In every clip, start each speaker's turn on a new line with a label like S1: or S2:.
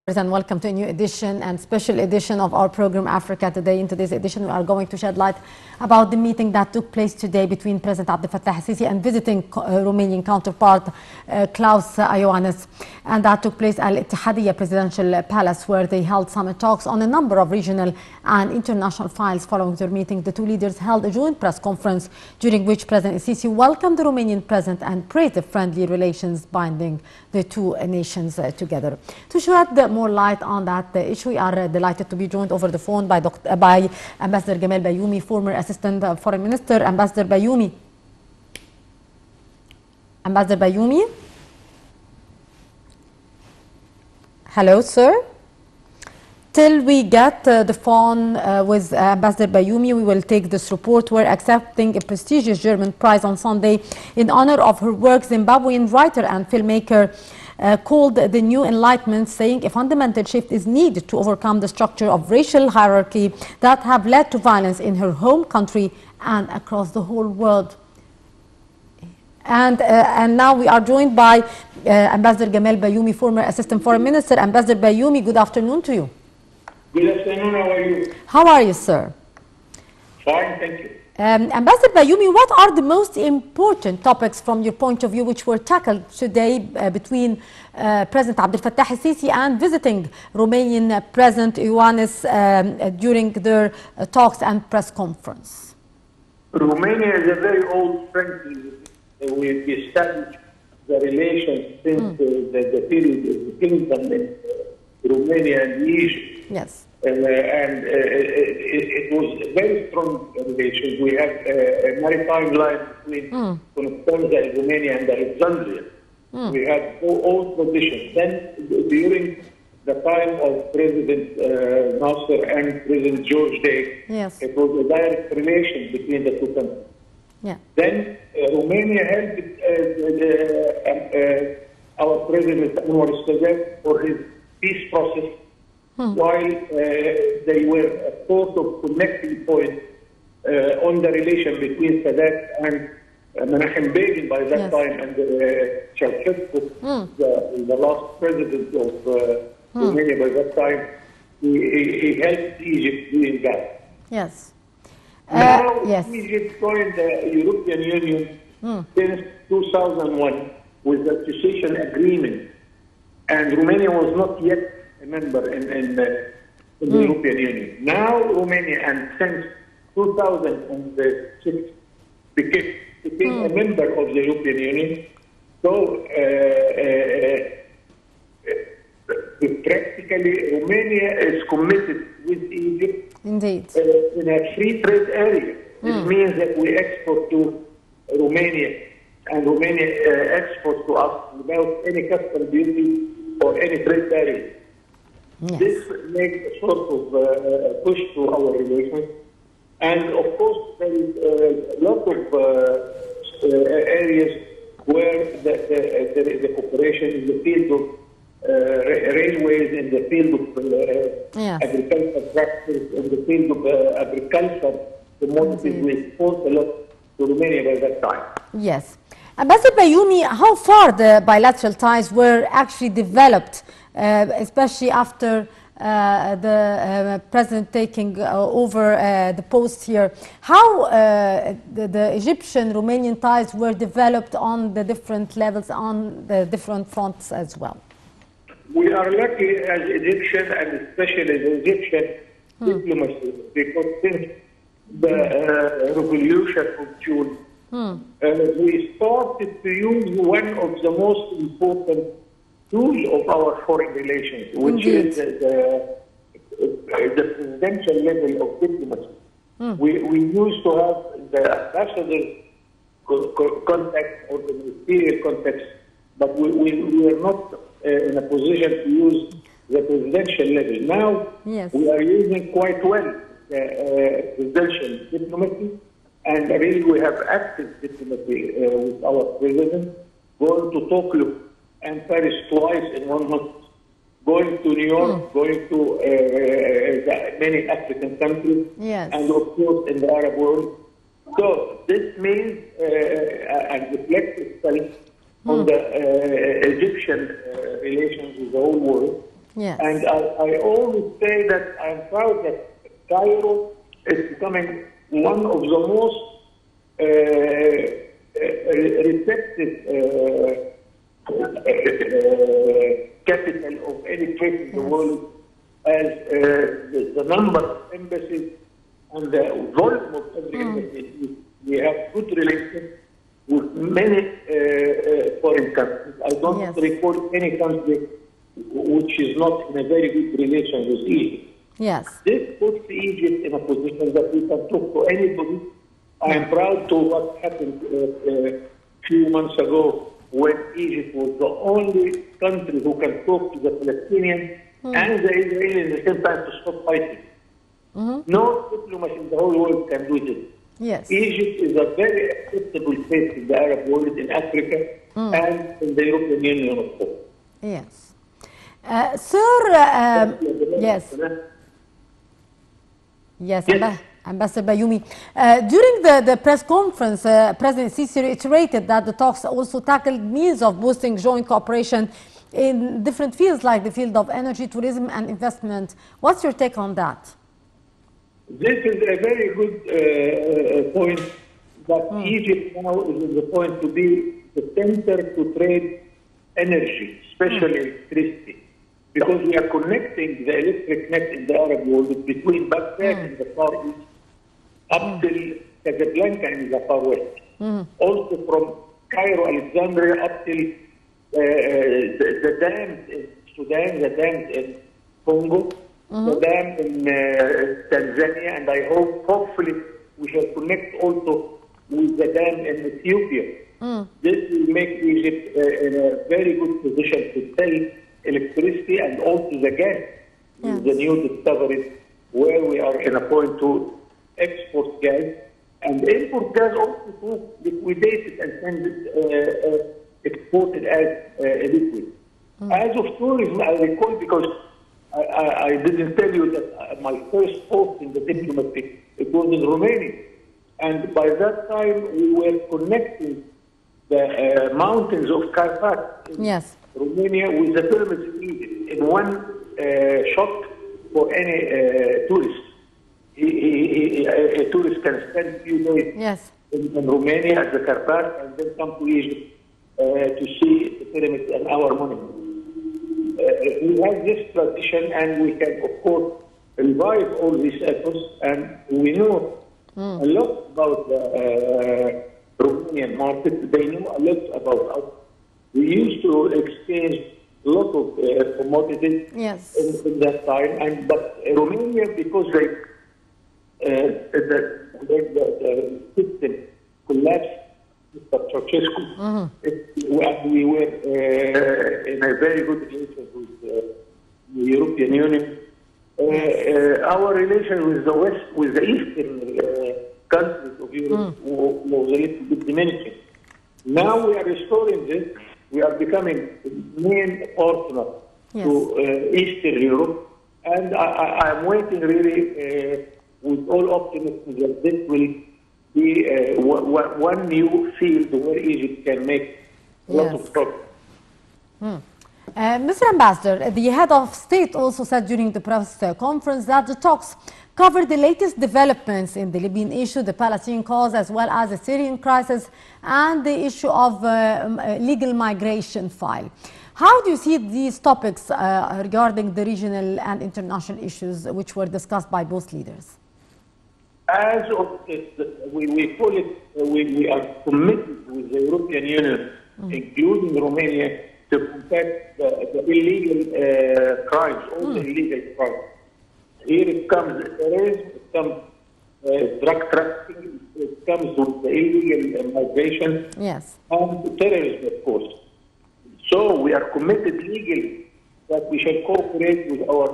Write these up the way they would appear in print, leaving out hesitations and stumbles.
S1: And welcome to a new edition and special edition of our program Africa Today. In today's edition, we are going to shed light about the meeting that took place today between President Abdel Fattah al-Sisi and visiting Romanian counterpart Klaus Iohannis. And that took place at Al-Ittihadiyya Presidential Palace, where they held summit talks on a number of regional and international files. Following their meeting, the two leaders held a joint press conference during which President al-Sisi welcomed the Romanian president and praised the friendly relations binding the two nations together. To shed more light on that issue, we are delighted to be joined over the phone by Ambassador Gamal Bayoumi, former Assistant Foreign Minister. Ambassador Bayoumi. Ambassador Bayoumi? Hello, sir. Till we get the phone with Ambassador Bayoumi, we will take this report. We're accepting a prestigious German prize on Sunday in honor of her work. Zimbabwean writer and filmmaker called The New Enlightenment, saying a fundamental shift is needed to overcome the structure of racial hierarchy that have led to violence in her home country and across the whole world. And now we are joined by Ambassador Gamal Bayoumi, former Assistant Foreign Minister. Ambassador Bayoumi, good afternoon to you.
S2: Good afternoon, how are you?
S1: How are you, sir?
S2: Fine, thank you.
S1: Ambassador Bayoumi, what are the most important topics from your point of view which were tackled today between President Abdel Fattah al-Sisi and visiting Romanian President Iohannis during their talks and press conference?
S2: Romania is a very old friend. We've established the relations since the period of the kingdom in Romania and Egypt.
S1: Yes.
S2: It was a very strong relation. We have a maritime line between Constanța in Romania and Alexandria. We have old traditions. Then, during the time of President Nasser and President George Day,
S1: yes,
S2: it was a direct relation between the two countries.
S1: Yeah.
S2: Then Romania helped our President Anwar Sadat for his peace process, while they were a sort of connecting point on the relation between Sadat and Menachem Begin by that time, and Ceausescu, the last president of Romania by that time. He helped Egypt doing that.
S1: Yes.
S2: Now,
S1: yes.
S2: Egypt joined the European Union since 2001 with the association agreement, and Romania was not yet a member in the European Union. Now, Romania, and since 2006, became a member of the European Union. So, practically, Romania is committed with Egypt.
S1: Indeed.
S2: In a free trade area. This means that we export to Romania, and Romania exports to us without any custom duty or any trade barrier.
S1: Yes.
S2: This makes a sort of push to our relations. And of course, there is a lot of areas where there is a cooperation in the field of railways, in the field of agricultural practice, in the field of agriculture commodities. We export a lot to Romania by that time.
S1: Yes. Ambassador Bayoumi, how far the bilateral ties were actually developed, especially after the president taking over the post here? How the Egyptian-Romanian ties were developed on the different levels, on the different fronts as well?
S2: We are lucky as Egyptians, and especially the Egyptian diplomacy, because since the revolution of June, we started to use one of the most important tools of our foreign relations, which is the presidential level of diplomacy. We used to have the ambassadors contact or the ministerial contacts, but we are not in a position to use the presidential level. Now, we are using quite well the presidential diplomacy, and really we have active diplomacy with our president, going to Tokyo and Paris twice in 1 month, going to New York, going to many African countries, and of course in the Arab world. So this means and reflects itself on the Egyptian relations with the whole world.
S1: Yes.
S2: And I always say that I'm proud that Cairo is becoming one of the most receptive capital of any trade in the world, as the number of embassies and the volume of every embassy. We have good relations with many foreign countries. I don't recall any country which is not in a very good relation with Egypt.
S1: Yes.
S2: This puts Egypt in a position that we can talk to anybody. I am proud to what happened a few months ago when Egypt was the only country who can talk to the Palestinians and the Israelis at the same time to stop fighting. No diplomacy in the whole world can do this.
S1: Yes.
S2: Egypt is a very acceptable place in the Arab world, in Africa, and in the European Union, of course.
S1: Yes. Sir, yes. Yes, Ambassador Bayoumi. During the press conference, President Sisi reiterated that the talks also tackled means of boosting joint cooperation in different fields like the field of energy, tourism and investment. What's your take on that?
S2: This is a very good point that Egypt now is in the point to be the center to trade energy, especially electricity. Because we are connecting the electric net in the Arab world between Baghdad in the far east up till Casablanca in the far west. Also from Cairo, Alexandria up till the dams in Sudan, the dams in Congo, the dam in Tanzania, and I hope, hopefully, we shall connect also with the dam in Ethiopia. This will make Egypt in a very good position to sell electricity and also the gas, the new discoveries, where we are in a point to export gas and import gas also to liquidate it and send it exported as a liquid. As of tourism, I recall, because I didn't tell you that my first post in the diplomacy, it was in Romania. And by that time, we were connecting the mountains of Karpat in Romania with the pyramids in Egypt in one shot for any tourist. A tourist can spend a few days in Romania at the Karpat and then come to Egypt to see the pyramids and our monuments. We have this tradition, and we can, of course, revive all these efforts. And we know a lot about the Romanian market. They know a lot about us. We used to exchange a lot of commodities in that time. But Romania, because the system collapsed, Mr. Ceausescu, we were in a very good relationship with the European Union. Our relation with the West, with the Eastern countries of Europe, was a little bit diminishing. Now we are restoring this. We are becoming the main partner to Eastern Europe, and I am waiting really with all optimism that this will be one new field where Egypt can make a lot of progress.
S1: Mr. Ambassador, the head of state also said during the press conference that the talks cover the latest developments in the Libyan issue, the Palestinian cause, as well as the Syrian crisis and the issue of legal migration file. How do you see these topics regarding the regional and international issues which were discussed by both leaders?
S2: As of we are committed with the European Union, including Romania, to combat the illegal crimes, all the illegal crimes. Here it comes terrorism, it comes drug trafficking, it comes with the illegal migration, and terrorism, of course. So we are committed legally that we shall cooperate with our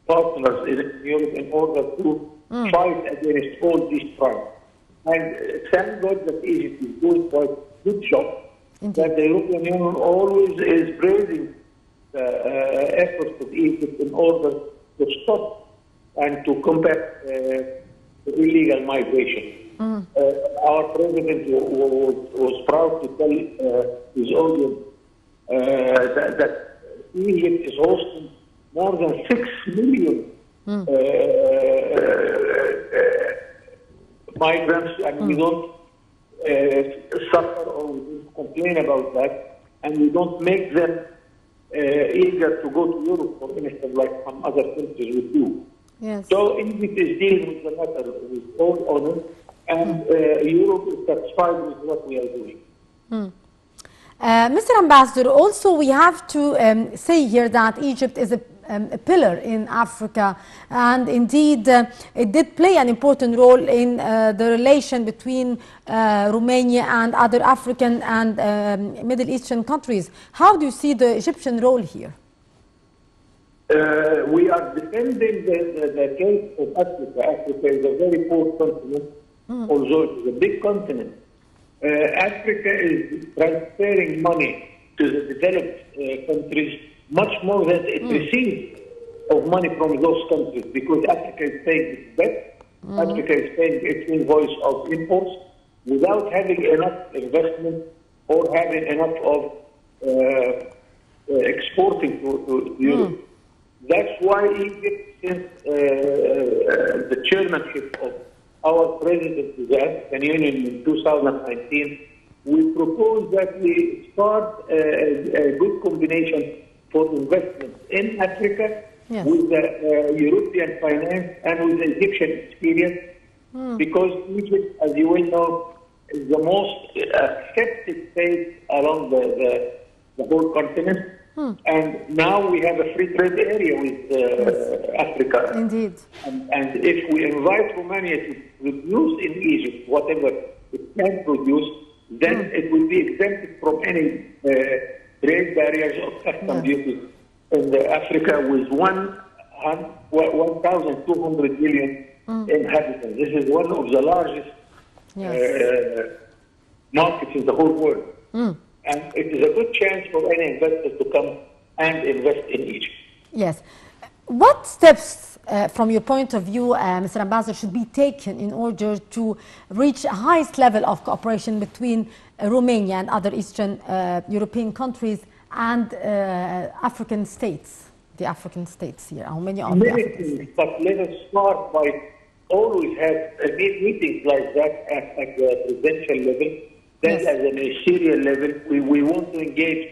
S2: partners in Europe in order to fight against all these crimes. And thank God that Egypt is doing quite a good job. That the European Union always is praising the efforts of Egypt in order to stop and to combat the illegal migration. Our president was proud to tell his audience that Egypt is hosting more than 6 million migrants, and we don't suffer or we don't complain about that, and we don't make them eager to go to Europe, for instance, like some other countries would do.
S1: Yes.
S2: So Egypt is dealing with the matter with all honor, and Europe is satisfied with what we are doing.
S1: Mr. Ambassador, also we have to say here that Egypt is a pillar in Africa, and indeed it did play an important role in the relation between Romania and other African and Middle Eastern countries. How do you see the Egyptian role here?
S2: We are defending the case of Africa. Africa is a very poor continent, although it is a big continent. Africa is transferring money to the developed countries much more than it receives of money from those countries, because Africa is paying its debt, Africa is paying its invoice of imports without having enough investment or having enough of exporting to Europe. That's why Egypt, since the chairmanship of our president of the African Union in 2019, we propose that we start a good combination for investment in Africa with the European finance and with the Egyptian experience, because Egypt, as you will know, is the most accepted state along the whole continent. And now we have a free trade area with Africa.
S1: Indeed.
S2: And if we invite Romania to produce in Egypt whatever it can produce, then it will be exempted from any trade barriers or custom duties in Africa with 1,200 million inhabitants. This is one of the largest markets in the whole world. And it is a good chance for any investor to come and invest in Egypt.
S1: Yes. What steps, from your point of view, Mr. Ambassador, should be taken in order to reach a highest level of cooperation between Romania and other Eastern European countries and African states, the African states here, how many of the African states?
S2: But let us start by always have meetings like that at the presidential level. Then at the ministerial level, we want to engage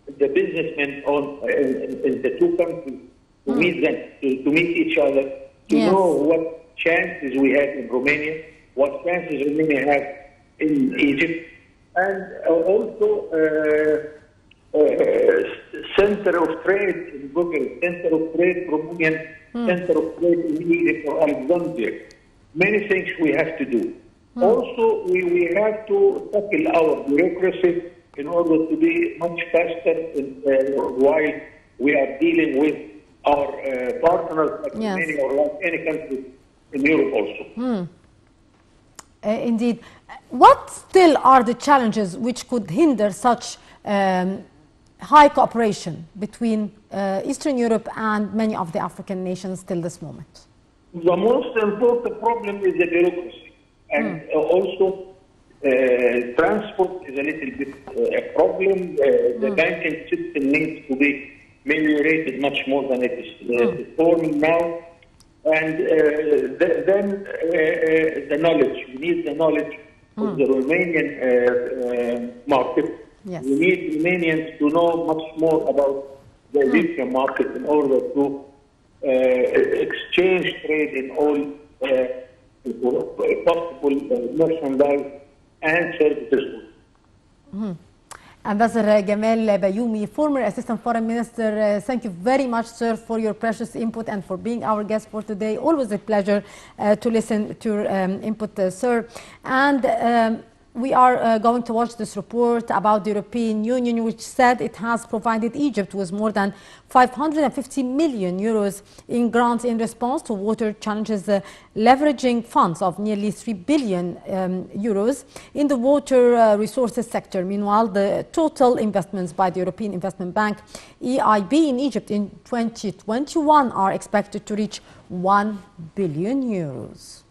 S2: the businessmen in the two countries to meet them, to meet each other, to know what chances we have in Romania, what chances Romania has in Egypt, and also center of trade in Bucharest, center of trade Romanian, center of trade in Egypt or Alexandria. Many things we have to do. Also, we have to tackle our bureaucracy in order to be much faster while we are dealing with our partners like Romania or like any country in Europe also.
S1: Indeed. What still are the challenges which could hinder such high cooperation between Eastern Europe and many of the African nations till this moment?
S2: The most important problem is the bureaucracy. And also, transport is a little bit a problem. The banking system needs to be ameliorated much more than it is performing now. And then the knowledge. We need the knowledge of the Romanian market.
S1: Yes.
S2: We need Romanians to know much more about the Egyptian market in order to exchange trade in all possible merchandise and services.
S1: Ambassador Gamal Bayoumi, former Assistant Foreign Minister, thank you very much, sir, for your precious input and for being our guest for today. Always a pleasure to listen to your input, sir. And we are going to watch this report about the European Union, which said it has provided Egypt with more than 550 million euros in grants in response to water challenges, leveraging funds of nearly 3 billion euros in the water resources sector. Meanwhile, the total investments by the European Investment Bank, EIB, in Egypt in 2021 are expected to reach 1 billion euros.